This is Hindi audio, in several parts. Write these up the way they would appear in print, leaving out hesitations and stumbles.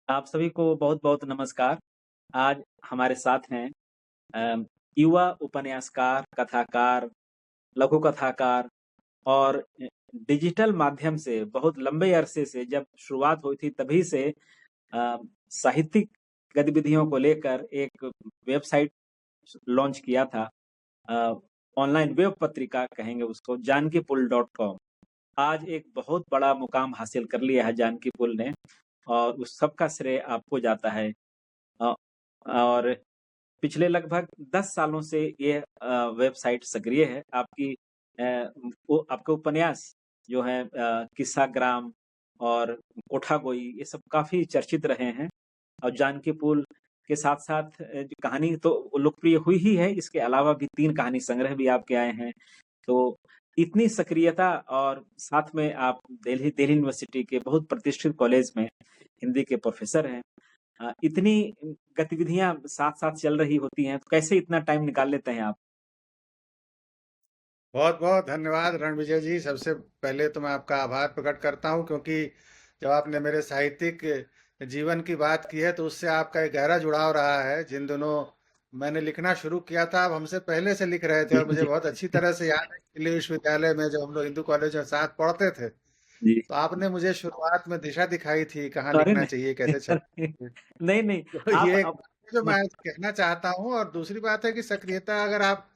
आप सभी को बहुत-बहुत नमस्कार। आज हमारे साथ हैं अ, युवा उपन्यासकार, कथाकार, लघु कथाकार और डिजिटल माध्यम से बहुत लंबे अरसे से जब शुरुआत हुई थी तभी से अ, साहित्यिक गतिविधियों को लेकर एक वेबसाइट लॉन्च किया था। अ, ऑनलाइन वेब पत्रिका कहेंगे उसको जानकीपुल.com। आज एक बहुत बड़ा मुकाम हासिल कर लिया है जानकी पुल ने और उस सब का श्रेय आपको जाता है। अ, और पिछले लगभग 10 सालों से ये वेबसाइट सक्रिय है। वो आपके उपन्यास जो हैं किस्साग्राम और कोठा-गोई ये सब काफ़ी चर्चित रहे हैं और जानकी पुल के साथ-साथ जो कहानी तो लोकप्रिय हुई ही है, इसके अलावा भी 3 कहानी संग्रह भी आपके आए हैं। तो इतनी सक्रियता और साथ में आप दिल्ली दिल्ली यूनिवर्सिटी के बहुत प्रतिष्ठित कॉलेज में हिंदी के प्रोफ़ेसर हैं। इतनी गतिविधियाँ साथ-साथ चल रही होती हैं, तो कैसे इतना टाइम निकाल लेते हैं आप? बहुत बहुत धन्यवाद रणविजय जी। सबसे पहले तो मैं आपका आभार प्रकट करता हूं, क्योंकि जब आपने मेरे साहित्यिक जीवन की बात की है तो उससे आपका एक गहरा जुड़ाव रहा है। जिन दिनों मैंने लिखना शुरू किया था, आप हमसे पहले से लिख रहे थे जी, और मुझे जी। बहुत अच्छी तरह से याद है। दिल्ली विश्वविद्यालय में जब हम लोग हिंदू कॉलेज में साथ पढ़ते थे, जी। तो आपने मुझे शुरुआत में दिशा दिखाई थी, कहाँ अरे लिखना चाहिए, नहीं! कैसे चल। नहीं, नहीं, तो आप ये एक अब बात है जो म मैं कहना चाहता हूँ। और दूसरी बात है कि सक्रियता, अगर आप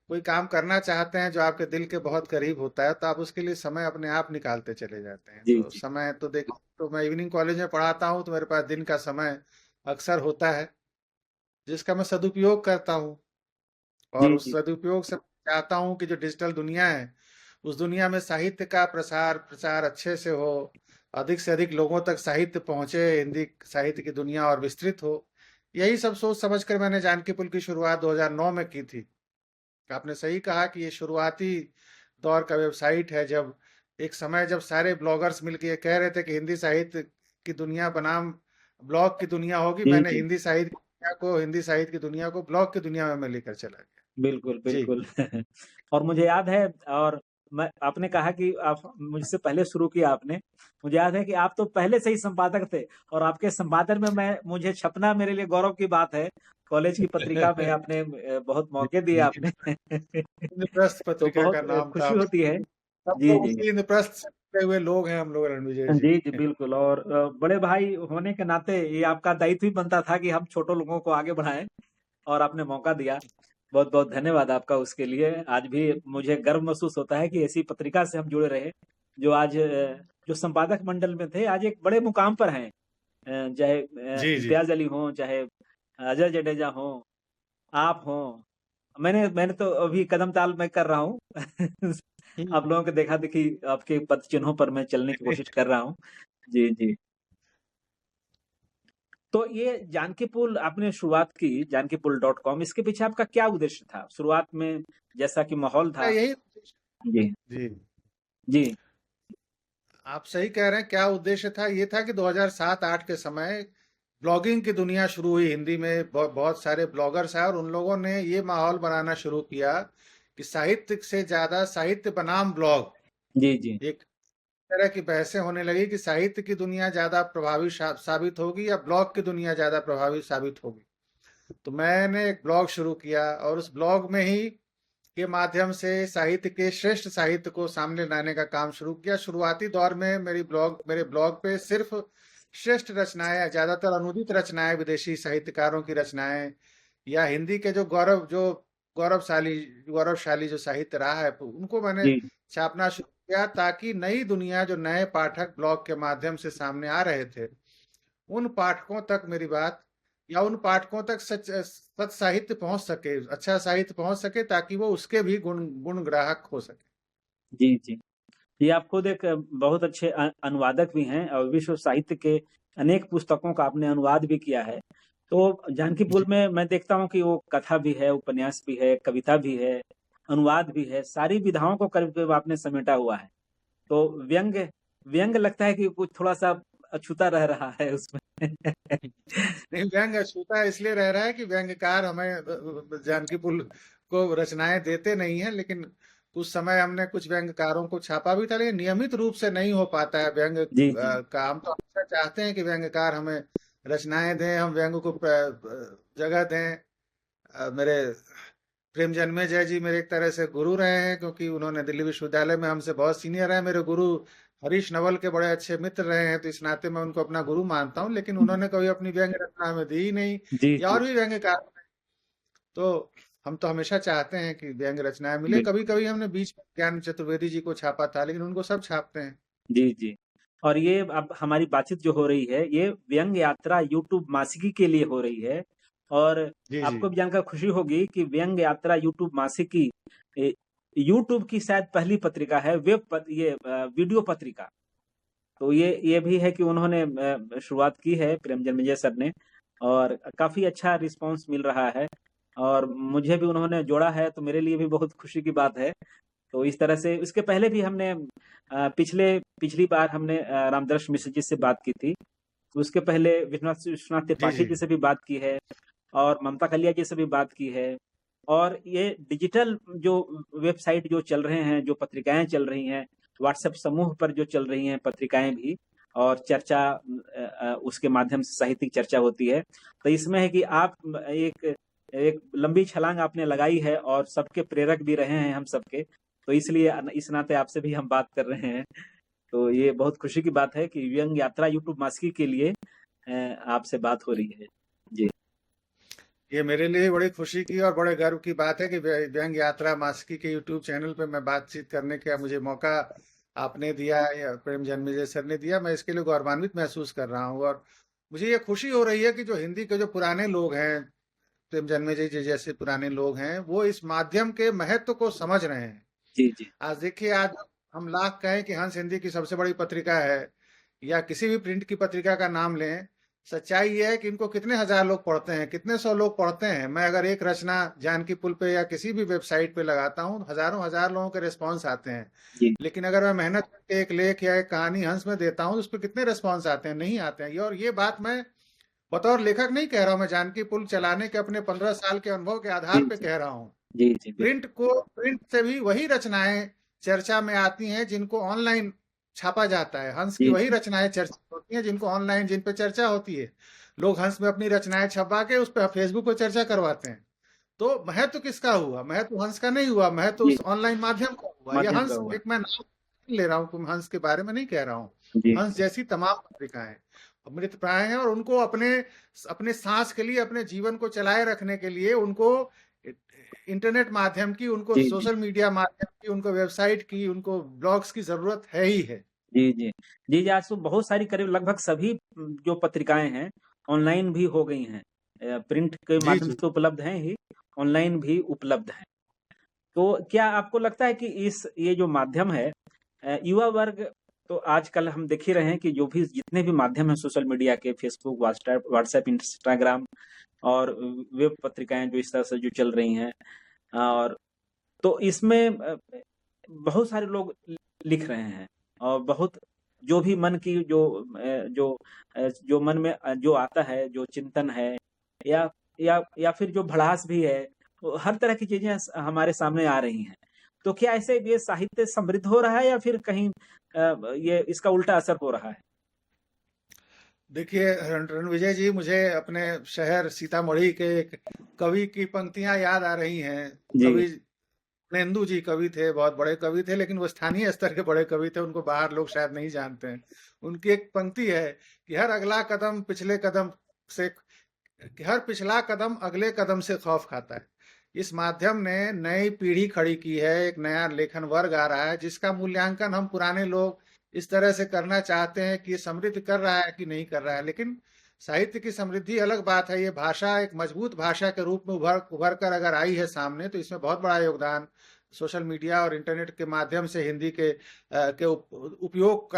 कोई काम करना चाहते हैं जो आपके दिल के बहुत करीब होता है, तो आप उसके लिए समय अपने आप निकालते चले जाते हैं। जी, तो जी। समय तो देखो, तो मैं इवनिंग कॉलेज में पढ़ाता हूँ, तो मेरे पास दिन का समय अक्सर होता है, जिसका मैं सदुपयोग करता हूँ। और जी, उस जी। सदुपयोग से चाहता हूँ कि जो डिजिटल दुनिया है, उस दुनिया में साहित्य का प्रसार प्रचार अच्छे से हो, अधिक से अधिक लोगों तक साहित्य पहुंचे, हिंदी साहित्य की दुनिया और विस्तृत हो। यही सब सोच समझ कर मैंने जानकी पुल की शुरुआत 2009 में की थी। आपने सही कहा कि ये शुरुआती दौर का वेबसाइट है, जब एक समय जब सारे ब्लॉगर्स मिलके ये कह रहे थे कि हिंदी साहित्य की दुनिया बनाम ब्लॉग की दुनिया होगी। जी, मैंने जी। हिंदी साहित्य की दुनिया को ब्लॉग की दुनिया में मैं लेकर चला गया। बिल्कुल, जी। बिल्कुल। और मुझे याद है और मैं आपने कहा कि आप मुझसे पहले शुरू किया आपने। मुझे याद है कि आप तो पहले से ही संपादक थे और आपके संपादन में मैं मुझे छपना मेरे लिए गौरव की बात है। कॉलेज की पत्रिका में आपने बहुत मौके दिए आपने। इंद्रप्रस्थ तो पत्रिका बहुत का नाम था। खुशी होती है। सब जी, लोग जी। उसी इंद्रप्रस्थ से जुड़े हुए लोग हैं हम लोग, रणविजय जी। जी, जी, बिल्कुल और बड़े भाई होने के नाते ये आपका दायित्व ही बनता था कि हम छोटे लोगों को आगे बढ़ाएँ और आपने मौका दिया। बहुत-बहुत धन्यवाद आपका उसके लिए। आज भी मुझे गर्व महसूस होता है कि ऐसी पत्रिका से हम जुड़े रहे, जो आज जो संपादक मंडल में थे, आज एक बड़े मुकाम पर हैं। चाहे जी जी। इम्तियाज़ अली हों, चाहे अजय जडेजा हों, आप हों। मैंने तो अभी कदम-ताल मैं कर रहा हूँ। आप लोगों के देखा-देखी आपके पद चिन्हों पर मैं चलने की कोशिश कर रहा हूँ। जी, जी। तो ये जानकी पुल आपने शुरुआत की, जानकीपुल.com इसके पीछे आपका क्या उद्देश्य था? शुरुआत में जैसा कि माहौल था यही। जी, जी, जी, आप सही कह रहे हैं। क्या उद्देश्य था? ये था कि 2007-8 के समय ब्लॉगिंग की दुनिया शुरू हुई हिंदी में। बहुत सारे ब्लॉगर्स आए और उन लोगों ने ये माहौल बनाना शुरू किया कि साहित्य से ज्यादा साहित्य बनाम ब्लॉग। जी, जी, एक तरह की बहसें होने लगी कि साहित्य की दुनिया ज्यादा प्रभावी साबित होगी या ब्लॉग की दुनिया ज्यादा प्रभावी साबित होगी। तो मैंने एक ब्लॉग शुरू किया और उस ब्लॉग में ही के माध्यम से साहित्य के श्रेष्ठ साहित्य को सामने लाने का काम शुरू किया। शुरुआती दौर में मेरे ब्लॉग पे सिर्फ श्रेष्ठ रचनाएं, ज्यादातर अनुदित रचनाएं, विदेशी साहित्यकारों की रचनाएं, या हिंदी के जो गौरवशाली गौरवशाली जो साहित्य रहा है, उनको मैंने जी, छापना शुरू किया, ताकि नई दुनिया, जो नए पाठक ब्लॉग के माध्यम से सामने आ रहे थे, उन पाठकों तक मेरी बात, या उन पाठकों तक सच साहित्य पहुंच सके, अच्छा साहित्य पहुंच सके, ताकि वो उसके भी गुण गुण ग्राहक हो सके। जी, जी। ये आप खुद एक बहुत अच्छे अनुवादक भी हैं और विश्व साहित्य के अनेक पुस्तकों का आपने अनुवाद भी किया है। तो जानकी पुल जी में मैं देखता हूँ कि वो कथा भी है, उपन्यास भी है, कविता भी है, अनुवाद भी है, सारी विधाओं को करीब-करीब आपने समेटा हुआ है। तो व्यंग्य व्यंग्य लगता है कि कुछ थोड़ा-सा अछूता रह रहा है उसमें। नहीं, व्यंग अछूता इसलिए रह रहा है कि व्यंग्यकार हमें जानकी पुल को रचनाएं देते नहीं है, लेकिन कुछ समय हमने कुछ व्यंग्यकारों को छापा भी था, लेकिन नियमित रूप से नहीं हो पाता है व्यंग जी, जी। का। हम तो हमेशा चाहते हैं कि व्यंग्यकार हमें रचनाएं दें, हम व्यंग को जगह दें। मेरे प्रेम जन्मेजय जी मेरे एक तरह से गुरु रहे हैं, क्योंकि उन्होंने दिल्ली विश्वविद्यालय में हमसे बहुत सीनियर है। मेरे गुरु हरीश नवल के बड़े अच्छे मित्र रहे हैं, तो इस नाते मैं उनको अपना गुरु मानता हूँ। लेकिन उन्होंने कभी अपनी व्यंग रचना हमें दी ही नहीं, जी या जी और भी व्यंग्यकार। तो हम तो हमेशा चाहते हैं कि व्यंग रचनाएं मिले। बिल्कुल। कभी कभी हमने बीच में ज्ञान चतुर्वेदी जी को छापा था, लेकिन उनको सब छापते हैं। जी जी। और ये अब हमारी बातचीत जो हो रही है ये व्यंग यात्रा यूट्यूब मासिकी के लिए हो रही है। और जी जी आपको भी जानकर खुशी होगी कि व्यंग यात्रा यूट्यूब मासिकी यूट्यूब की शायद पहली पत्रिका है, वीडियो पत्रिका। तो ये भी है कि उन्होंने शुरुआत की है प्रेम जन्मेजय सर ने, और काफी अच्छा रिस्पांस मिल रहा है। और मुझे भी उन्होंने जोड़ा है, तो मेरे लिए भी बहुत खुशी की बात है। तो इस तरह से इसके पहले भी हमने पिछली बार हमने रामदर्श मिश्र जी से बात की थी। उसके पहले विश्वनाथ विश्वनाथ जी त्रिपाठी जी जी से भी बात की है, और ममता कलिया जी से भी बात की है। और ये डिजिटल जो वेबसाइट जो चल रहे हैं, जो पत्रिकाएं चल रही हैं, व्हाट्सएप समूह पर जो चल रही हैं पत्रिकाएं भी, और चर्चा उसके माध्यम से साहित्यिक चर्चा होती है। तो इसमें है कि आप एक एक लंबी छलांग आपने लगाई है, और सबके प्रेरक भी रहे हैं हम सबके। तो इसलिए इस नाते आपसे भी हम बात कर रहे हैं। तो ये बहुत खुशी की बात है कि व्यंग यात्रा यूट्यूब मासिकी के लिए आपसे बात हो रही है। जी ये मेरे लिए बड़ी खुशी की और बड़े गर्व की बात है कि व्यंग यात्रा मासिकी के यूट्यूब चैनल पे मैं बातचीत करने का मुझे मौका आपने दिया या प्रेम जन्मेजय सर ने दिया। मैं इसके लिए गौरवान्वित महसूस कर रहा हूँ। और मुझे ये खुशी हो रही है कि जो हिंदी के जो पुराने लोग हैं, प्रेम जन्मेजय जी जैसे पुराने लोग हैं, वो इस माध्यम के महत्व को समझ रहे हैं। जी जी आज देखिए, आज हम लाख कहें कि हंस हिंदी की सबसे बड़ी पत्रिका है, या किसी भी प्रिंट की पत्रिका का नाम लें, सच्चाई ये है कि इनको कितने हजार लोग पढ़ते हैं, कितने सौ लोग पढ़ते हैं। मैं अगर एक रचना जानकी पुल पे या किसी भी वेबसाइट पे लगाता हूँ, हजारों हजार लोगों के रिस्पॉन्स आते हैं। जी लेकिन अगर मैं मेहनत करके एक लेख या एक कहानी हंस में देता हूँ, तो उस पर कितने रिस्पॉन्स आते हैं? नहीं आते हैं। और ये बात मैं बतौर लेखक नहीं कह रहा हूँ, मैं जानकी पुल चलाने के अपने 15 साल के अनुभव के जी आधार पे जी कह रहा हूँ। जी जी प्रिंट से भी वही रचनाएं चर्चा में आती हैं जिनको ऑनलाइन छापा जाता है। हंस की जी वही जी रचनाएं चर्चा होती हैं जिनको ऑनलाइन, जिन पे चर्चा होती है। लोग हंस में अपनी रचनाएं छपा के उस पर फेसबुक पर चर्चा करवाते हैं। तो महत्व किसका हुआ? महत्व हंस का नहीं हुआ, महत्व जी उस ऑनलाइन माध्यम का हुआ। यह माध्यम का हंस हुआ। एक मैं नाम ले रहा हूँ, तुम हंस के बारे में नहीं कह रहा हूँ। जी हंस जैसी तमाम पत्रिकाएं मृत प्राय हैं, और उनको अपने अपने सांस के लिए, अपने जीवन को चलाए रखने के लिए उनको इंटरनेट माध्यम की, उनको जी जी सोशल मीडिया माध्यम की, उनको वेबसाइट की, उनको ब्लॉग्स की जरूरत है ही है। जी जी जी जी। आज तो बहुत सारी, करीब लगभग सभी जो पत्रिकाएं हैं ऑनलाइन भी हो गई हैं। प्रिंट के जी माध्यम जी से तो उपलब्ध हैं ही, ऑनलाइन भी उपलब्ध हैं। तो क्या आपको लगता है कि ये जो माध्यम है, युवा वर्ग, तो आजकल हम देख ही रहे हैं कि जो भी जितने भी माध्यम हैं सोशल मीडिया के, फेसबुक, व्हाट्सएप, इंस्टाग्राम, और वेब पत्रिकाएं जो इस तरह से जो चल रही हैं, और तो इसमें बहुत सारे लोग लिख रहे हैं, और बहुत जो भी मन की जो मन में जो आता है, जो चिंतन है, या फिर जो भड़ास भी है, तो हर तरह की चीजें हमारे सामने आ रही हैं। तो क्या ऐसे ये साहित्य समृद्ध हो रहा है, या फिर कहीं ये इसका उल्टा असर हो रहा है? देखिए रणविजय जी, मुझे अपने शहर सीतामढ़ी के एक कवि की पंक्तियां याद आ रही हैं। जी कवि नेंदू जी कवि थे, बहुत बड़े कवि थे, लेकिन वो स्थानीय स्तर के बड़े कवि थे, उनको बाहर लोग शायद नहीं जानते हैं। उनकी एक पंक्ति है कि हर पिछला कदम अगले कदम से खौफ खाता है। इस माध्यम ने नई पीढ़ी खड़ी की है, एक नया लेखन वर्ग आ रहा है, जिसका मूल्यांकन हम पुराने लोग इस तरह से करना चाहते हैं कि ये समृद्ध कर रहा है कि नहीं कर रहा है। लेकिन साहित्य की समृद्धि अलग बात है। ये भाषा एक मजबूत भाषा के रूप में उभर उभर कर अगर आई है सामने, तो इसमें बहुत बड़ा योगदान सोशल मीडिया और इंटरनेट के माध्यम से हिंदी के उपयोग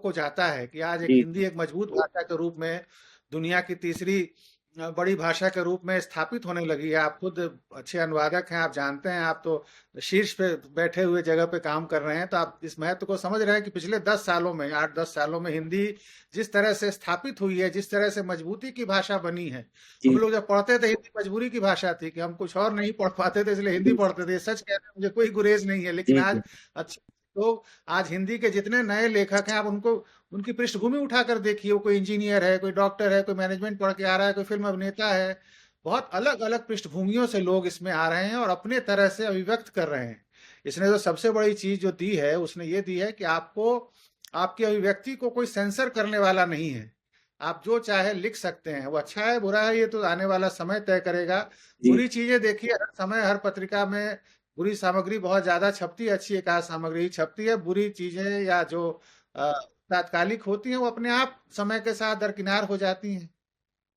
को जाता है, कि आज एक जी हिंदी एक मजबूत भाषा के रूप में दुनिया की तीसरी बड़ी भाषा के रूप में स्थापित होने लगी है। आप खुद अच्छे अनुवादक हैं, आप जानते हैं, आप तो शीर्ष पे बैठे हुए जगह पे काम कर रहे हैं, तो आप इस महत्व को समझ रहे हैं कि पिछले 10 सालों में, 8-10 सालों में हिंदी जिस तरह से स्थापित हुई है, जिस तरह से मजबूती की भाषा बनी है। हम जी लोग जब पढ़ते थे, हिंदी मजबूरी की भाषा थी कि हम कुछ और नहीं पढ़ पाते थे, इसलिए हिंदी जी पढ़ते थे। सच कह रहे हैं, मुझे कोई गुरेज नहीं है। लेकिन जी आज जी अच्छे तो आज हिंदी के जितने नए लेखक हैं, आप उनको उनकी पृष्ठभूमि उठाकर देखिए, वो कोई इंजीनियर है, कोई डॉक्टर है, कोई मैनेजमेंट पढ़ के आ रहा है, कोई फिल्म अभिनेता है। बहुत अलग अलग पृष्ठभूमियों से लोग इसमें आ रहे हैं और अपने तरह से अभिव्यक्त कर रहे हैं। इसने जो सबसे बड़ी चीज जो दी है, उसने ये दी है कि आपको, आपकी अभिव्यक्ति को कोई सेंसर करने वाला नहीं है। आप जो चाहे लिख सकते हैं। वो अच्छा है बुरा है ये तो आने वाला समय तय करेगा। जी बुरी चीजें देखिए, हर समय हर पत्रिका में बुरी सामग्री बहुत ज्यादा छपती है, अच्छी एकाध सामग्री ही छपती है। बुरी चीजें या जो अ, तात्कालिक होती हैं, वो अपने आप समय के साथ दरकिनार हो जाती हैं।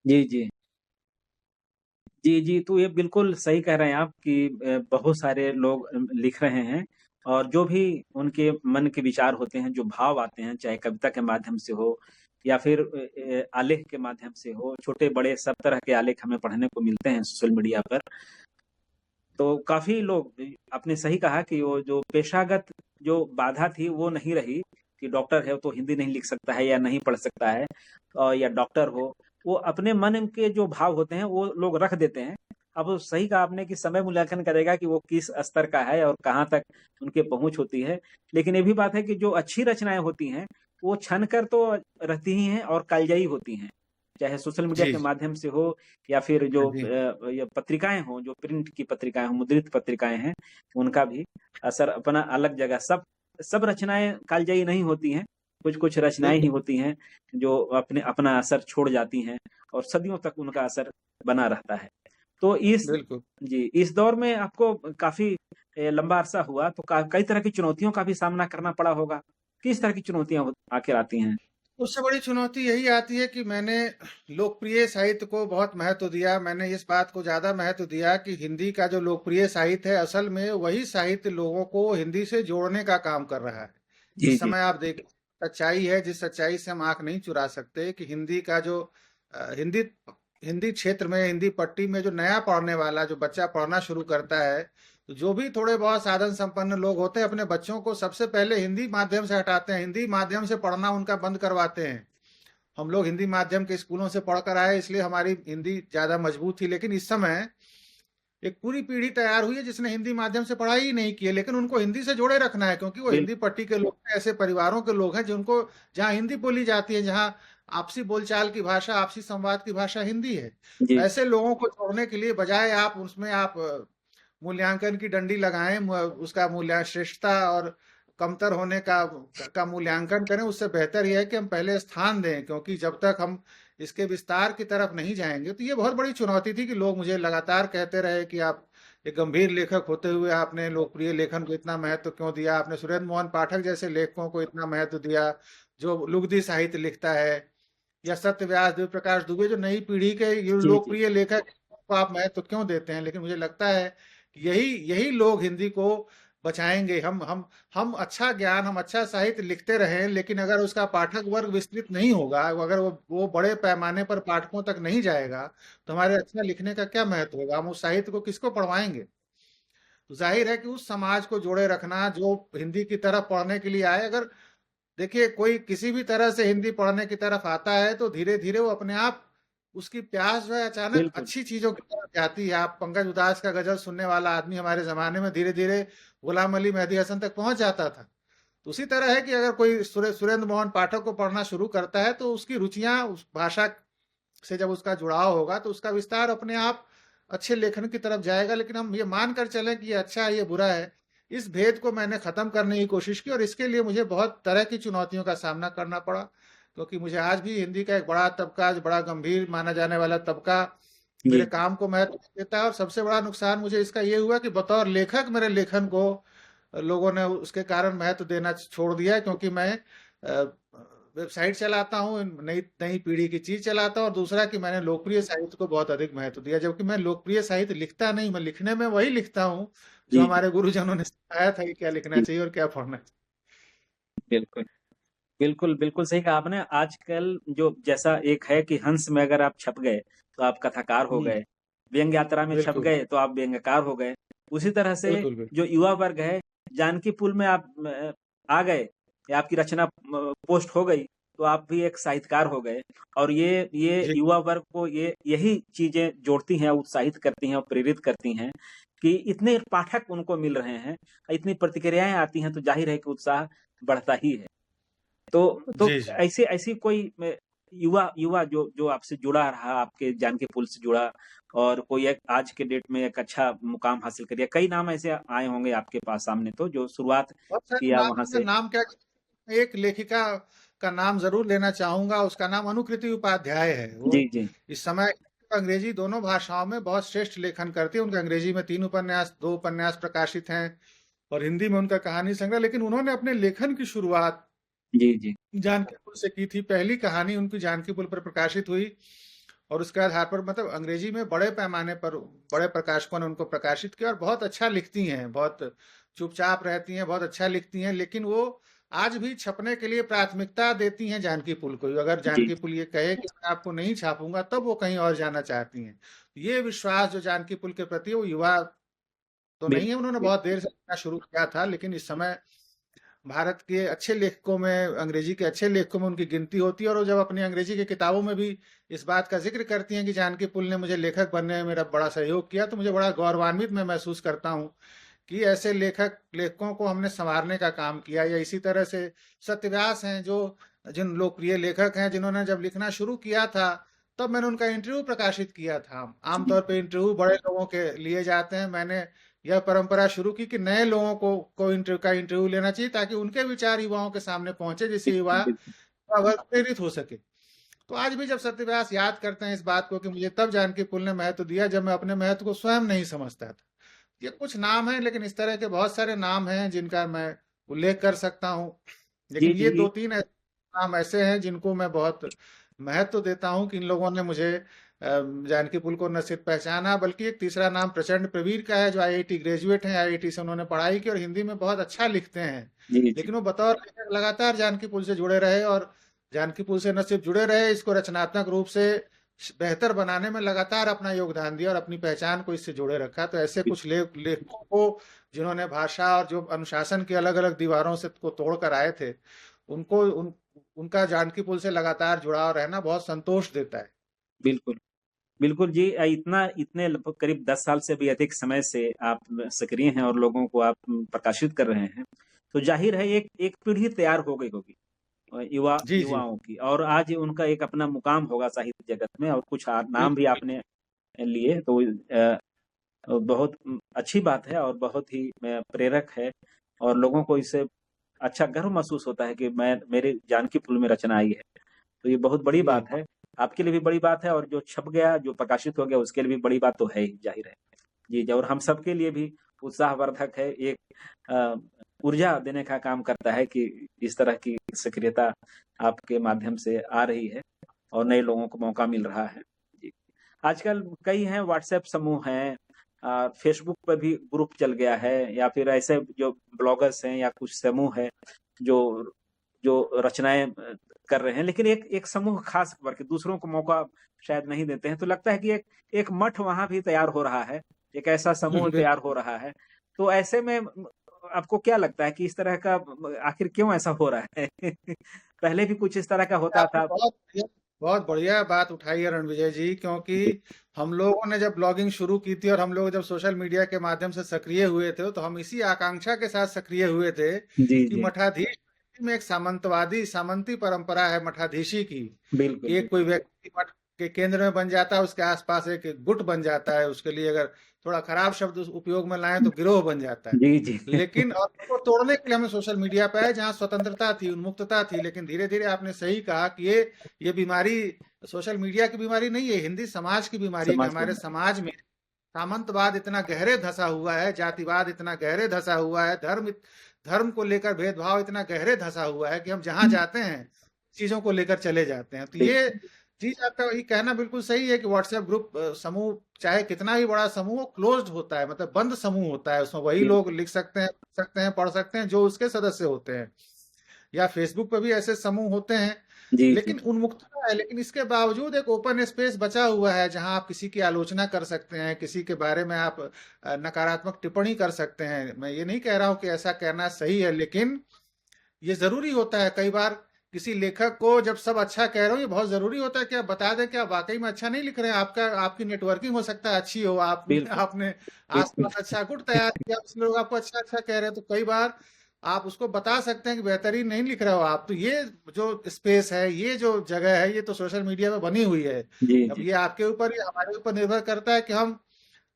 जी जी जी जी, तो ये बिल्कुल सही कह रहे हैं आप कि बहुत सारे लोग लिख रहे हैं, और जो भी उनके मन के विचार होते हैं, जो भाव आते हैं, चाहे कविता के माध्यम से हो या फिर आलेख के माध्यम से हो, छोटे बड़े सब तरह के आलेख हमें पढ़ने को मिलते हैं सोशल मीडिया पर। तो काफी लोग, आपने सही कहा कि वो जो पेशागत जो बाधा थी वो नहीं रही, कि डॉक्टर है तो हिंदी नहीं लिख सकता है या नहीं पढ़ सकता है, या डॉक्टर हो, वो अपने मन के जो भाव होते हैं वो लोग रख देते हैं। अब वो सही कहा आपने कि समय मूल्यांकन करेगा कि वो किस स्तर का है और कहाँ तक उनके पहुंच होती है। लेकिन ये भी बात है कि जो अच्छी रचनाएं होती हैं वो छन कर तो रहती ही हैं और कालजयी होती हैं, चाहे सोशल मीडिया जी के जी। माध्यम से हो या फिर जो जी ये पत्रिकाएं हों, जो प्रिंट की पत्रिकाएं हों, मुद्रित पत्रिकाएं हैं, उनका भी असर अपना अलग जगह। सब सब रचनाएं कालजयी नहीं होती हैं, कुछ कुछ रचनाएं ही बिल्कुल होती हैं जो अपने अपना असर छोड़ जाती हैं और सदियों तक उनका असर बना रहता है। तो बिल्कुल। इस दौर में आपको काफी लंबा अरसा हुआ, तो कई तरह की चुनौतियों का भी सामना करना पड़ा होगा। किस तरह की चुनौतियां आखिर आती हैं? उससे बड़ी चुनौती यही आती है कि मैंने लोकप्रिय साहित्य को बहुत महत्व दिया। मैंने इस बात को ज्यादा महत्व दिया कि हिंदी का जो लोकप्रिय साहित्य है, असल में वही साहित्य लोगों को हिंदी से जोड़ने का काम कर रहा है। जी इस जी समय आप देखिए, सच्चाई है जिस सच्चाई से हम आंख नहीं चुरा सकते, कि हिंदी का जो हिंदी हिंदी क्षेत्र में, हिंदी पट्टी में जो नया पढ़ने वाला जो बच्चा पढ़ना शुरू करता है, तो जो भी थोड़े बहुत साधन संपन्न लोग होते हैं, अपने बच्चों को सबसे पहले हिंदी माध्यम से हटाते हैं, हिंदी माध्यम से पढ़ना उनका बंद करवाते हैं। हम लोग हिंदी माध्यम के स्कूलों से पढ़कर आए, इसलिए हमारी हिंदी ज्यादा मजबूत थी। लेकिन इस समय एक पूरी पीढ़ी तैयार हुई है जिसने हिंदी माध्यम से पढ़ाई ही नहीं की है, लेकिन उनको हिंदी से जोड़े रखना है, क्योंकि वो बिल्कुल। हिंदी पट्टी के लोग हैं, ऐसे परिवारों के लोग हैं जिनको, जहाँ हिंदी बोली जाती है, जहाँ आपसी बोलचाल की भाषा, आपसी संवाद की भाषा हिंदी है। तो जी ऐसे लोगों को जोड़ने के लिए, बजाय आप उसमें आप मूल्यांकन की डंडी लगाएं, उसका मूल्य श्रेष्ठता और कमतर होने का मूल्यांकन करें, उससे बेहतर यह है कि हम पहले स्थान दें। क्योंकि जब तक हम इसके विस्तार की तरफ नहीं जाएंगे, तो ये बहुत बड़ी चुनौती थी कि लोग मुझे लगातार कहते रहे कि आप एक गंभीर लेखक होते हुए आपने लोकप्रिय लेखन को इतना महत्व क्यों दिया, आपने सुरेंद्र मोहन पाठक जैसे लेखकों को इतना महत्व दिया जो लुगदी साहित्य लिखता है, या सत्य व्यास, देव प्रकाश दुबे, जो नई पीढ़ी के ये जी जी लोकप्रिय लेखक हैं, उनको आप महत्व क्यों देते हैं। लेकिन मुझे लगता है कि यही यही लोग हिंदी को बचाएंगे। हम अच्छा ज्ञान, हम अच्छा साहित्य लिखते रहें, लेकिन अगर उसका पाठक वर्ग विस्तृत नहीं होगा, अगर वो बड़े पैमाने पर पाठकों तक नहीं जाएगा, तो हमारे अच्छा लिखने का क्या महत्व होगा, हम उस साहित्य को किसको पढ़वाएंगे। तो जाहिर है कि उस समाज को जोड़े रखना जो हिंदी की तरफ पढ़ने के लिए आए। अगर देखिए, कोई किसी भी तरह से हिंदी पढ़ने की तरफ आता है, तो धीरे धीरे वो अपने आप, उसकी प्यास जो है अचानक बिल्कुल। अच्छी चीजों की तरफ जाती है। आप पंकज उधास का गजल सुनने वाला आदमी हमारे जमाने में धीरे धीरे गुलाम अली, मेहदी हसन तक पहुंच जाता था। तो उसी तरह है कि अगर कोई सुरेंद्र मोहन पाठक को पढ़ना शुरू करता है, तो उसकी रुचियां उस भाषा से जब उसका जुड़ाव होगा, तो उसका विस्तार अपने आप अच्छे लेखन की तरफ जाएगा। लेकिन हम ये मानकर चलें कि ये अच्छा है, ये बुरा है, इस भेद को मैंने खत्म करने की कोशिश की, और इसके लिए मुझे बहुत तरह की चुनौतियों का सामना करना पड़ा। क्योंकि मुझे आज भी हिंदी का एक बड़ा तबका, बड़ा गंभीर माना जाने वाला तबका, मेरे जी काम को महत्व देता है। और सबसे बड़ा नुकसान मुझे इसका ये हुआ कि बतौर लेखक मेरे लेखन को लोगों ने उसके कारण महत्व देना छोड़ दिया। क्योंकि मैं वेबसाइट चलाता हूँ, नई नई पीढ़ी की चीज चलाता हूँ, और दूसरा कि मैंने लोकप्रिय साहित्य को बहुत अधिक महत्व दिया, जबकि मैं लोकप्रिय साहित्य लिखता नहीं। मैं लिखने में वही लिखता हूँ जो जी जी हमारे गुरुजनों ने सिखाया था कि क्या लिखना जी चाहिए और क्या पढ़ना चाहिए। बिल्कुल बिल्कुल बिल्कुल सही कहा आपने। आजकल जो जैसा एक है कि हंस में अगर आप छप गए तो आप कथाकार हो हम्म। गए, व्यंग्य यात्रा में छप बिल्कुल गए तो आप व्यंग्यकार हो गए। उसी तरह से बिल्कुल। बिल्कुल जो युवा वर्ग है, जानकी पुल में आप आ गए या आपकी रचना पोस्ट हो गई तो आप भी एक साहित्यकार हो गए। और ये जी युवा वर्ग को यही चीजें जोड़ती हैं, उत्साहित करती हैं और प्रेरित करती हैं कि इतने पाठक उनको मिल रहे हैं, इतनी प्रतिक्रियाएं आती हैं, तो जाहिर है कि उत्साह बढ़ता ही है। तो जी जी। ऐसे ऐसी कोई युवा युवा जो जो आपसे जुड़ा रहा, आपके जानकी पुल से जुड़ा, और कोई एक आज के डेट में एक अच्छा मुकाम हासिल कर लिया, कई नाम ऐसे आए होंगे आपके पास सामने, तो जो शुरुआत बहुत सारे किया नाम, वहां मैं से। नाम क्या, एक लेखिका का नाम जरूर लेना चाहूंगा, उसका नाम अनुकृति उपाध्याय है। वो जी जी इस समय अंग्रेजी दोनों भाषाओं में बहुत श्रेष्ठ लेखन करती है। उनके अंग्रेजी में 3 उपन्यास, 2 उपन्यास प्रकाशित हैं, और हिंदी में उनका कहानी संग्रह। लेकिन उन्होंने अपने लेखन की शुरुआत जी जी जानकी पुल से की थी। पहली कहानी उनकी जानकी पुल पर प्रकाशित हुई, और उसके आधार पर मतलब अंग्रेजी में बड़े पैमाने पर बड़े प्रकाशकों ने उनको प्रकाशित किया, और बहुत अच्छा लिखती हैं, बहुत चुपचाप रहती हैं, बहुत अच्छा लिखती हैं। लेकिन वो आज भी छपने के लिए प्राथमिकता देती हैं जानकी पुल को। अगर जी जानकी पुल ये कहे कि मैं आपको नहीं छापूंगा, तब वो कहीं और जाना चाहती हैं। ये विश्वास जो जानकी पुल के प्रति, वो युवा तो नहीं है, उन्होंने बिल्कुल बहुत देर से लिखना शुरू किया था, लेकिन इस समय भारत के अच्छे लेखकों में, अंग्रेजी के अच्छे लेखकों में उनकी गिनती होती है। और वो जब अपनी अंग्रेजी की किताबों में भी इस बात का जिक्र करती हैं कि जानकी पुल ने मुझे लेखक बनने में मेरा बड़ा सहयोग किया, तो मुझे बड़ा गौरवान्वित मैं महसूस करता हूँ कि ऐसे लेखकों को हमने संवारने का काम किया। या इसी तरह से सत्यव्यास हैं, जो जिन लोकप्रिय लेखक हैं, जिन्होंने जब लिखना शुरू किया था, तब मैंने उनका इंटरव्यू प्रकाशित किया था। जी आमतौर पे इंटरव्यू बड़े लोगों के लिए जाते हैं, मैंने यह परंपरा शुरू की कि नए लोगों को इंटरव्यू लेना चाहिए, ताकि उनके विचार युवाओं के सामने पहुंचे, जिससे युवा बिल्कुल अगर प्रेरित हो सके। तो आज भी जब सत्यव्यास याद करते हैं इस बात को कि मुझे तब जानकी पुल ने महत्व दिया, जब मैं अपने महत्व को स्वयं नहीं समझता था। ये कुछ नाम हैं, लेकिन इस तरह के बहुत सारे नाम हैं जिनका मैं उल्लेख कर सकता हूँ। जी लेकिन जी ये दो तीन नाम ऐसे हैं जिनको मैं बहुत महत्व देता हूँ, कि इन लोगों ने मुझे जानकी पुल को न सिर्फ पहचाना, बल्कि एक तीसरा नाम प्रचंड प्रवीर का है, जो आईआईटी ग्रेजुएट हैं, आईआईटी से उन्होंने पढ़ाई की और हिंदी में बहुत अच्छा लिखते हैं। जी जी लेकिन वो बतौर लेखक लगातार जानकी पुल से जुड़े रहे, और जानकी पुल से न सिर्फ जुड़े रहे, इसको रचनात्मक रूप से बेहतर बनाने में लगातार अपना योगदान दिया, और अपनी पहचान को इससे जोड़े रखा। तो ऐसे कुछ लेखकों को, जिन्होंने भाषा और जो अनुशासन की अलग अलग दीवारों से को तोड़ कर आए थे, उनका जानकी पुल से लगातार जुड़ाव रहना बहुत संतोष देता है। बिल्कुल बिल्कुल जी। इतने लगभग करीब 10 साल से भी अधिक समय से आप सक्रिय हैं और लोगों को आप प्रकाशित कर रहे हैं, तो जाहिर है एक एक पीढ़ी तैयार हो गई होगी जी जी। युवाओं की, और आज उनका एक अपना मुकाम होगा साहित्य जगत में, और कुछ नाम भी बिल्कुल आपने लिए, तो बहुत अच्छी बात है और बहुत ही प्रेरक है, और लोगों को इससे अच्छा गर्व महसूस होता है कि मैं मेरे जानकी पुल में रचना आई है, तो ये बहुत बड़ी जी। बात है। आपके लिए भी बड़ी बात है, और जो छप गया, जो प्रकाशित हो गया, उसके लिए भी बड़ी बात तो है ही, जाहिर है। जी जी, और हम सबके लिए भी उत्साहवर्धक है, एक ऊर्जा देने का काम करता है कि इस तरह की सक्रियता आपके माध्यम से आ रही है और नए लोगों को मौका मिल रहा है। जी, आजकल कई हैं, व्हाट्सएप समूह हैं, फेसबुक पर भी ग्रुप चल गया है, या फिर ऐसे जो ब्लॉगर्स हैं या कुछ समूह है जो जो रचनाएं कर रहे हैं, लेकिन एक एक समूह खास करके दूसरों को मौका शायद नहीं देते हैं, तो लगता है कि एक एक मठ वहां भी तैयार हो रहा है, एक ऐसा समूह तैयार हो रहा है। तो ऐसे में आपको क्या लगता है कि इस तरह का आखिर क्यों ऐसा हो रहा है? पहले भी कुछ इस तरह का होता आपने था। बहुत बढ़िया बात उठाई है रणविजय जी, क्योंकि हम लोगों ने जब ब्लॉगिंग शुरू की थी, और हम लोग जब सोशल मीडिया के माध्यम से सक्रिय हुए थे, तो हम इसी आकांक्षा के साथ सक्रिय हुए थे जी कि जी मठाधीश में एक सामंती परंपरा है मठाधीशी की, बिल्कुल कि एक बिल्कुल। कोई व्यक्ति मठ के केंद्र में बन जाता है, उसके आसपास एक गुट बन जाता है, उसके लिए अगर थोड़ा खराब शब्द उस उपयोग में लाएं तो गिरोह बन जाता है। जी जी लेकिन और उसको तोड़ने के लिए हमें सोशल मीडिया पे आए, जहाँ स्वतंत्रता थी, उन्मुक्तता थी। लेकिन धीरे धीरे आपने सही कहा कि ये बीमारी सोशल मीडिया की बीमारी नहीं है, हिंदी समाज की बीमारी है, कि समाज के हमारे समाज में सामंतवाद इतना गहरे धंसा हुआ है, जातिवाद इतना गहरे धंसा हुआ है, धर्म को लेकर भेदभाव इतना गहरे धंसा हुआ है, कि हम जहां जाते हैं चीजों को लेकर चले जाते हैं। तो ये बिल्कुल चीज, आपका ये कहना बिल्कुल सही है कि व्हाट्सएप ग्रुप समूह, चाहे कितना भी बड़ा समूह, क्लोज्ड होता है, मतलब बंद समूह होता है, उसमें वही लोग बिल्कुल। लिख सकते हैं, पढ़ सकते हैं जो उसके सदस्य होते हैं। या फेसबुक पे भी ऐसे समूह होते हैं, जी जी लेकिन उन्मुक्तता है। लेकिन इसके बावजूद एक ओपन स्पेस बचा हुआ है, जहां आप किसी की आलोचना कर सकते हैं, किसी के बारे में आप नकारात्मक टिप्पणी कर सकते हैं। मैं ये नहीं कह रहा हूं कि ऐसा कहना सही है, लेकिन ये जरूरी होता है कई बार किसी लेखक को जब सब अच्छा कह रहे हो, ये बहुत जरूरी होता है कि आप बता दें कि आप वाकई में अच्छा नहीं लिख रहे हैं। आपकी नेटवर्किंग हो सकता है अच्छी हो, बिल्कुल आपने बिल्कुल। आसपास अच्छा गुट तैयार किया, उस लोग आपको अच्छा अच्छा कह रहे हैं, तो कई बार आप उसको बता सकते हैं कि बेहतरीन नहीं लिख रहे हो आप। तो ये जो स्पेस है, ये जो जगह है, ये तो सोशल मीडिया में बनी हुई है। जी अब जी ये आपके ऊपर या हमारे ऊपर निर्भर करता है कि हम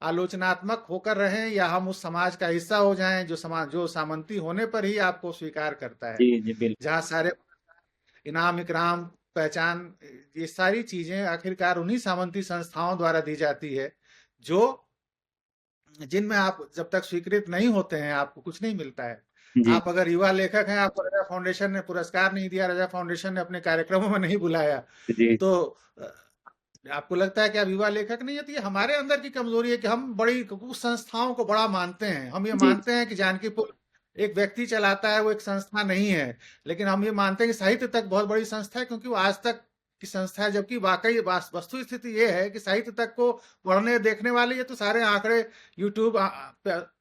आलोचनात्मक होकर रहें या हम उस समाज का हिस्सा हो जाएं जो सामंती होने पर ही आपको स्वीकार करता है। जी जी बिल्कुल। जहाँ सारे इनाम इकराम पहचान, ये सारी चीजें आखिरकार उन्हीं सामंती संस्थाओं द्वारा दी जाती है, जो जिनमें आप जब तक स्वीकृत नहीं होते हैं आपको कुछ नहीं मिलता है। जी आप अगर युवा लेखक हैं, आपको रजा फाउंडेशन ने पुरस्कार नहीं दिया, रजा फाउंडेशन ने अपने कार्यक्रमों में नहीं बुलाया, जी तो आपको लगता है कि आप युवा लेखक नहीं है। तो ये हमारे अंदर की कमजोरी है कि हम बड़ी उस संस्थाओं को बड़ा मानते हैं। हम ये जी मानते हैं कि जानकी पुल एक व्यक्ति चलाता है, वो एक संस्था नहीं है। लेकिन हम ये मानते हैं कि साहित्य तक बहुत बड़ी संस्था है, क्योंकि वो आज तक की संस्था है। जबकि वाकई वस्तु स्थिति ये है कि साहित्य तक को पढ़ने देखने वाले ये तो सारे आंकड़े यूट्यूब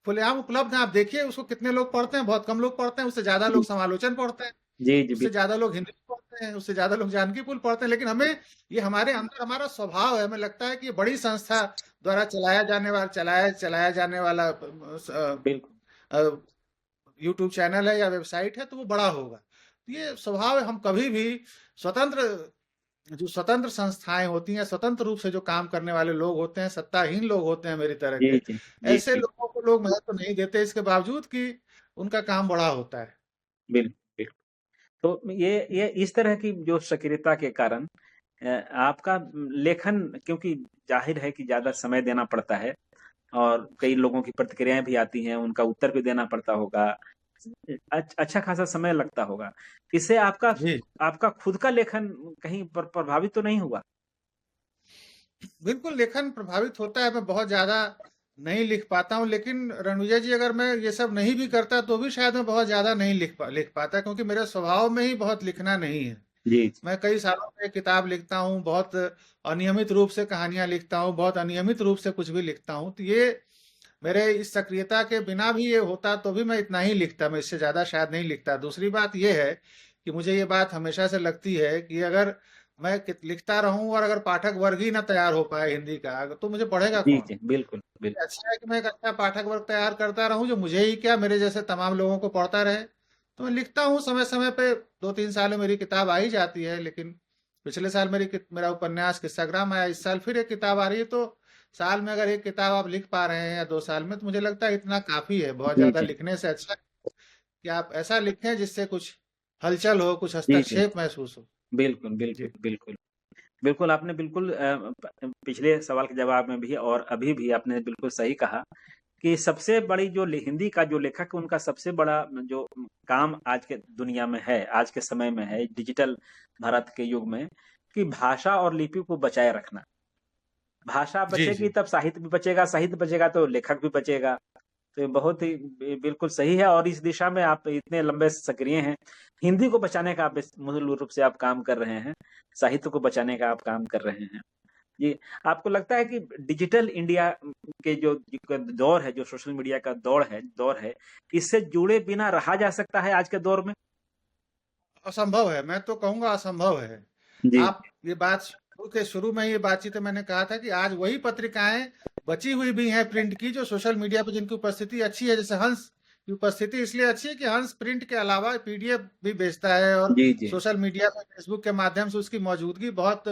खुलेआम उपलब्ध हैं। आप देखिए उसको, कितने लोग पढ़ते हैं, बहुत कम लोग पढ़ते हैं। उससे ज्यादा लोग समालोचन पढ़ते हैं, जी जी उससे ज्यादा लोग हिंदी पढ़ते हैं, उससे ज्यादा लोग जानकी पुल पढ़ते हैं। लेकिन हमें ये हमारे अंदर हमारा स्वभाव है। हमें लगता है कि ये बड़ी संस्था द्वारा चलाया जाने वाला बिल्कुल यूट्यूब चैनल है या वेबसाइट है, तो वो बड़ा होगा। ये स्वभाव है। हम कभी भी स्वतंत्र जो स्वतंत्र संस्थाएं होती हैं, स्वतंत्र रूप से जो काम करने वाले लोग होते हैं, सत्ताहीन लोग होते हैं मेरी तरह जी के, जी जी ऐसे जी लोगों को लोग महत्व नहीं देते, इसके बावजूद कि उनका काम बड़ा होता है। बिल्कुल बिल्कुल। तो ये इस तरह की जो सक्रियता के कारण आपका लेखन, क्योंकि जाहिर है कि ज्यादा समय देना पड़ता है और कई लोगों की प्रतिक्रियाएं भी आती हैं, उनका उत्तर भी देना पड़ता होगा, अच्छा खासा समय लगता होगा। इससे आपका जी, आपका खुद का लेखन कहीं पर प्रभावित तो नहीं हुआ? बिल्कुल लेखन प्रभावित होता है। मैं बहुत ज्यादा नहीं लिख पाता हूँ, लेकिन रणविजय जी, अगर मैं ये सब नहीं भी करता तो भी शायद मैं बहुत ज्यादा नहीं लिख पाता, क्योंकि मेरे स्वभाव में ही बहुत लिखना नहीं है। जी जी मैं कई सालों से किताब लिखता हूँ, बहुत अनियमित रूप से कहानियां लिखता हूँ, बहुत अनियमित रूप से कुछ भी लिखता हूँ। तो ये मेरे इस सक्रियता के बिना भी ये होता तो भी मैं इतना ही लिखता, मैं इससे ज्यादा शायद नहीं लिखता। दूसरी बात ये है कि मुझे ये बात हमेशा से लगती है कि अगर मैं लिखता रहूं और अगर पाठक वर्ग ही ना तैयार हो पाए हिंदी का, तो मुझे पढ़ेगा जी कौन। जी बिल्कुल बिल्कुल। अच्छा है कि मैं एक अच्छा पाठक वर्ग तैयार करता रहूं, जो मुझे ही क्या मेरे जैसे तमाम लोगों को पढ़ता रहे। तो मैं लिखता हूँ समय समय पे। 2-3 साल में मेरी किताब आ ही जाती है। लेकिन पिछले साल मेरा उपन्यास किस्साग्राम आया, इस साल फिर एक किताब आ रही है। तो साल में अगर एक किताब आप लिख पा रहे हैं या 2 साल में, तो मुझे लगता है इतना काफी है। बहुत जी ज्यादा जी लिखने से अच्छा है कि आप ऐसा लिखें जिससे कुछ हलचल हो, कुछ जी जी हस्तक्षेप महसूस हो। बिल्कुल जी, बिल्कुल बिल्कुल। बिल्कुल, आपने बिल्कुल पिछले सवाल के जवाब में भी और अभी भी आपने बिल्कुल सही कहा कि सबसे बड़ी जो हिंदी का जो लेखक है, उनका सबसे बड़ा जो काम आज के दुनिया में है, आज के समय में है, डिजिटल भारत के युग में, कि भाषा और लिपि को बचाए रखना। भाषा जी, बचेगी जी, तब साहित्य भी बचेगा, साहित्य बचेगा तो लेखक भी बचेगा। तो ये बहुत ही बिल्कुल सही है और इस दिशा में आप इतने लंबे सक्रिय हैं। हिंदी को बचाने का आप मूल रूप से आप काम कर रहे हैं, साहित्य को बचाने का आप काम कर रहे हैं। जी, आपको लगता है कि डिजिटल इंडिया के जो दौर है, जो सोशल मीडिया का दौर है, इससे जुड़े बिना रहा जा सकता है आज के दौर में? असंभव है। मैं तो कहूंगा असंभव है। जी, आप ये बात शुरू में ये बातचीत में मैंने कहा था कि आज वही पत्रिकाएं बची हुई भी हैं प्रिंट की, जो सोशल मीडिया पर जिनकी उपस्थिति अच्छी है। जैसे हंस की उपस्थिति इसलिए अच्छी है कि हंस प्रिंट के अलावा पीडीएफ भी बेचता है, और जी, जी, सोशल मीडिया पर फेसबुक के माध्यम से उसकी मौजूदगी बहुत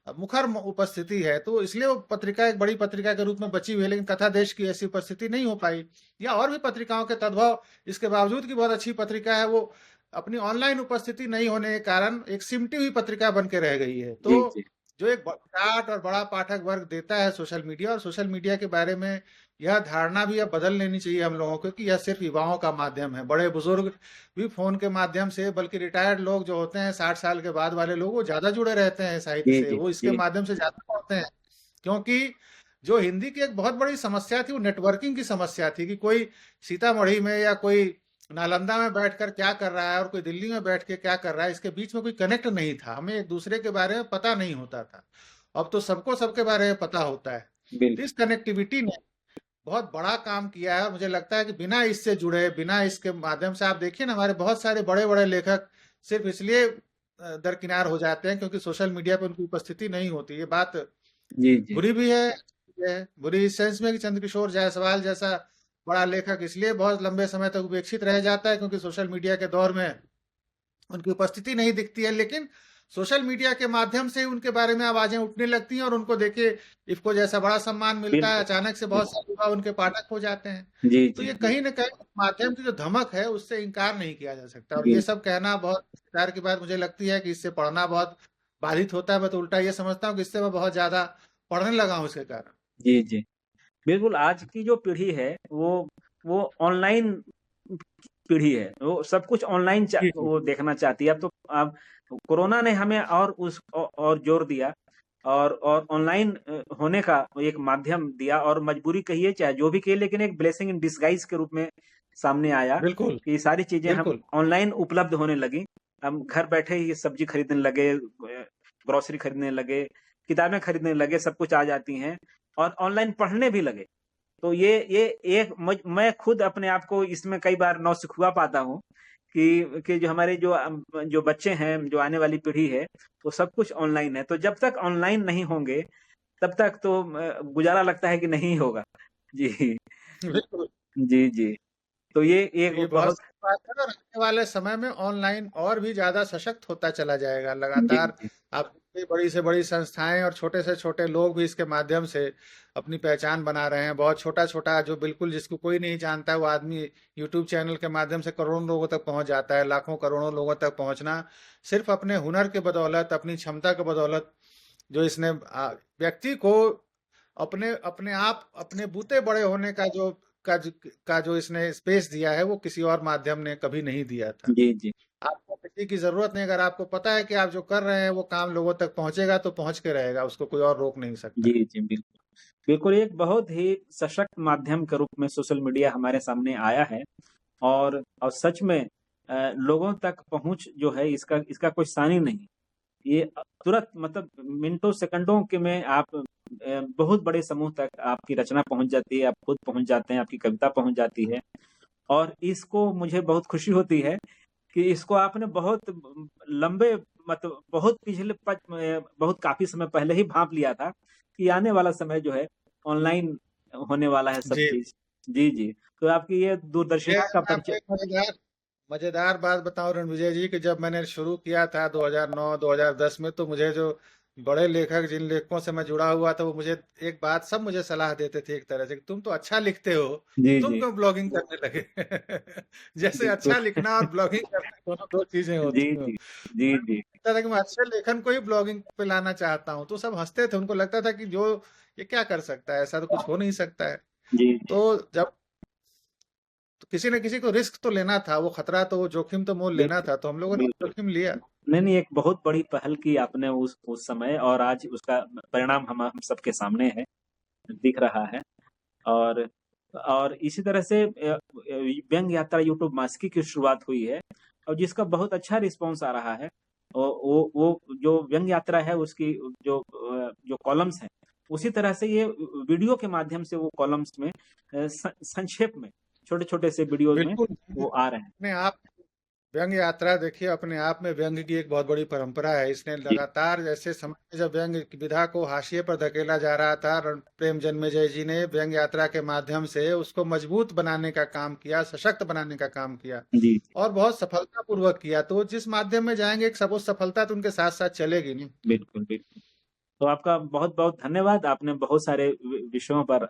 मुखर उपस्थिति है। तो इसलिए वो पत्रिका एक बड़ी पत्रिका के रूप में बची हुई है। लेकिन कथा देश की ऐसी उपस्थिति नहीं हो पाई, या और भी पत्रिकाओं के तद्भव इसके बावजूद की बहुत अच्छी पत्रिका है, वो अपनी ऑनलाइन उपस्थिति नहीं होने के कारण एक सिमटी हुई पत्रिका बन के रह गई है। तो जी, जी, जो एक विराट और बड़ा पाठक वर्ग देता है सोशल मीडिया, और सोशल मीडिया के बारे में यह धारणा भी अब बदल लेनी चाहिए हम लोगों को कि यह सिर्फ युवाओं का माध्यम है। बड़े बुजुर्ग भी फोन के माध्यम से, बल्कि रिटायर्ड लोग जो होते हैं 60 साल के बाद वाले लोग, वो ज्यादा जुड़े रहते हैं साहित्य जी, से, जी, वो इसके जी, माध्यम से ज्यादा पढ़ते हैं। क्योंकि जो हिंदी की एक बहुत बड़ी समस्या थी, वो नेटवर्किंग की समस्या थी, कि कोई सीतामढ़ी में या कोई नालंदा में बैठकर क्या कर रहा है और कोई दिल्ली में बैठ के क्या कर रहा है, इसके बीच में कोई कनेक्ट नहीं था। हमें एक दूसरे के बारे में पता नहीं होता था। अब तो सबको सबके बारे में पता होता है। तो बिल्कुल। इस कनेक्टिविटी ने बहुत बड़ा काम किया है। मुझे लगता है कि बिना इससे जुड़े, बिना इसके माध्यम से, आप देखिए ना, हमारे बहुत सारे बड़े बड़े लेखक सिर्फ इसलिए दरकिनार हो जाते हैं, क्योंकि सोशल मीडिया पर उनकी उपस्थिति नहीं होती। ये बात जी जी बुरी भी है, ये बुरी इस सेंस में कि चंद्रकिशोर जायसवाल जैसा बड़ा लेखक इसलिए बहुत लंबे समय तक उपेक्षित रह जाता है क्योंकि सोशल मीडिया के दौर में उनकी उपस्थिति नहीं दिखती है। लेकिन सोशल मीडिया के माध्यम से उनके बारे में आवाजें उठने लगती हैं और उनको देखिए इफको जैसा बड़ा सम्मान मिलता है, बिल्कुल। अचानक से बहुत सारे युवा उनके पाठक हो जाते हैं। जी तो जी ये जी कहीं ना कहीं माध्यम की जो धमक है उससे इनकार नहीं किया जा सकता। और ये जी सब कहना बहुत विचार की बात मुझे लगती है कि इससे पढ़ना बहुत बाधित होता है। मैं तो उल्टा ये समझता हूँ कि इससे मैं बहुत ज्यादा पढ़ने लगा हूँ इसके कारण। जी जी बिल्कुल। आज की जो पीढ़ी है वो ऑनलाइन पीढ़ी है, वो सब कुछ ऑनलाइन जी जी वो देखना चाहती है। अब कोरोना ने हमें और और जोर दिया और ऑनलाइन होने का एक माध्यम दिया, और मजबूरी कहिए चाहे जो भी कहिए, लेकिन एक ब्लेसिंग इन डिस्गाइज के रूप में सामने आया बिल्कुल कि ये सारी चीजें हम बिल्कुल। ऑनलाइन उपलब्ध होने लगी। हम घर बैठे ही सब्जी खरीदने लगे, ग्रोसरी खरीदने लगे, किताबें खरीदने लगे, सब कुछ आ जाती हैं, और ऑनलाइन पढ़ने भी लगे। तो ये एक मैं खुद अपने आप को इसमें कई बार नौसिखुआ पाता हूँ कि जो हमारे जो बच्चे हैं, जो आने वाली पीढ़ी है, वो सब कुछ ऑनलाइन है। तो जब तक ऑनलाइन नहीं होंगे तब तक तो गुजारा लगता है कि नहीं होगा। जी बिल्कुल। जी जी। तो ये तो एक ये बहुत बहुत। सही बात है और आने वाले समय में ऑनलाइन और भी ज्यादा सशक्त होता चला जाएगा जी लगातार। जी आप देखिए बड़ी से बड़ी संस्थाएं और छोटे से छोटे लोग भी इसके माध्यम से अपनी पहचान बना रहे हैं। बहुत छोटा छोटा जो बिल्कुल जिसको कोई नहीं जानता है वो आदमी यूट्यूब चैनल के माध्यम से करोड़ों लोगों तक पहुंच जाता है। लाखों करोड़ों लोगों तक पहुंचना सिर्फ अपने हुनर के बदौलत, अपनी क्षमता के बदौलत, जो इसने व्यक्ति को अपने अपने आप अपने बूते बड़े होने का जो इसने स्पेस दिया है वो किसी और माध्यम ने कभी नहीं दिया था। जी जी आपको किसी की जरूरत नहीं, अगर आपको पता है कि आप जो कर रहे हैं वो काम लोगों तक पहुंचेगा तो पहुंच के रहेगा, उसको कोई और रोक नहीं सकता। जी जी बिल्कुल बिल्कुल। एक बहुत ही सशक्त माध्यम के रूप में सोशल मीडिया हमारे सामने आया है, और सच में लोगों तक पहुंच जो है इसका इसका कोई सानी नहीं। ये तुरंत, मतलब मिनटों सेकंडों के में आप बहुत बड़े समूह तक आपकी रचना पहुंच जाती है, आप खुद पहुंच जाते हैं, आपकी कविता पहुंच जाती है। और इसको मुझे बहुत खुशी होती है कि इसको आपने बहुत लंबे, मतलब बहुत पिछले बहुत काफी समय पहले ही भांप लिया था कि आने वाला समय जो है ऑनलाइन होने वाला है सब जी। चीज। जी जी। तो आपकी ये ये दूरदर्शिता का मैं आपको परिचय। एक मजेदार मजेदार बात बताऊं रणविजय जी, कि जब मैंने शुरू किया था 2009-2010 में, तो मुझे जो बड़े लेखक, जिन लेखकों से मैं जुड़ा हुआ था, वो मुझे एक बात सब मुझे सलाह देते थे एक तरह से कि तुम तो अच्छा लिखते हो, जी तुम जी क्यों ब्लॉगिंग करने लगे। जैसे बिल्कुल। अच्छा लिखना और ब्लॉगिंग करना दोनों दो चीजें जी होती हैं। जी जी जी लगता था कि मैं अच्छे लेखन को ही ब्लॉगिंग पे लाना चाहता हूँ, तो सब हंसते थे। उनको लगता था कि जो ये क्या कर सकता है, ऐसा तो कुछ हो नहीं सकता है। जी जी तो जब तो किसी न किसी को रिस्क तो लेना था, वो खतरा तो, वो जोखिम तो मोल लेना बिल्कुल था, तो हम लोगों ने बिल्कुल। जोखिम लिया। नहीं नहीं, एक बहुत बड़ी पहल की आपने उस समय, और आज उसका परिणाम हम सबके सामने है, दिख रहा है। और और इसी तरह से व्यंग यात्रा यूट्यूब मासिकी की शुरुआत हुई है, और जिसका बहुत अच्छा रिस्पॉन्स आ रहा है। वो जो व्यंग यात्रा है उसकी जो कॉलम्स हैं, उसी तरह से ये वीडियो के माध्यम से वो कॉलम्स में संक्षेप में छोटे छोटे से वीडियोज में बिल्कुल। वो आ रहे हैं। अपने आप व्यंग यात्रा देखिए, अपने आप में व्यंग की एक बहुत बड़ी परंपरा है। इसने जी लगातार, जैसे समय में जब व्यंग की विधा को हाशिए पर धकेला जा रहा था, प्रेम जन्मेजय जी ने व्यंग यात्रा के माध्यम से उसको मजबूत बनाने का काम किया, सशक्त बनाने का काम किया, जी और बहुत सफलतापूर्वक किया। तो जिस माध्यम में जाएंगे, एक सब सफलता तो उनके साथ साथ चलेगी नहीं। बिल्कुल बिल्कुल। तो आपका बहुत बहुत धन्यवाद। आपने बहुत सारे विषयों पर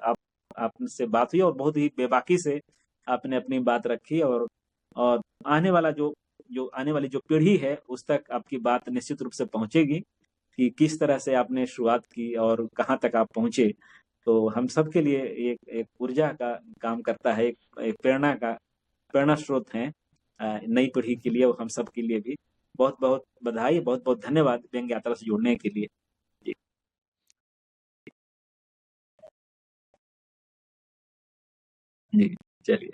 आपसे बात हुई, और बहुत ही बेबाकी से आपने अपनी बात रखी, और आने वाला जो आने वाली जो पीढ़ी है उस तक आपकी बात निश्चित रूप से पहुंचेगी कि किस तरह से आपने शुरुआत की और कहाँ तक आप पहुंचे। तो हम सब के लिए एक ऊर्जा का काम करता है, एक प्रेरणा स्रोत है नई पीढ़ी के लिए, और हम सब के लिए भी। बहुत बहुत बधाई, बहुत बहुत धन्यवाद व्यंग्य यात्रा से जुड़ने के लिए। जी जी। चलिए।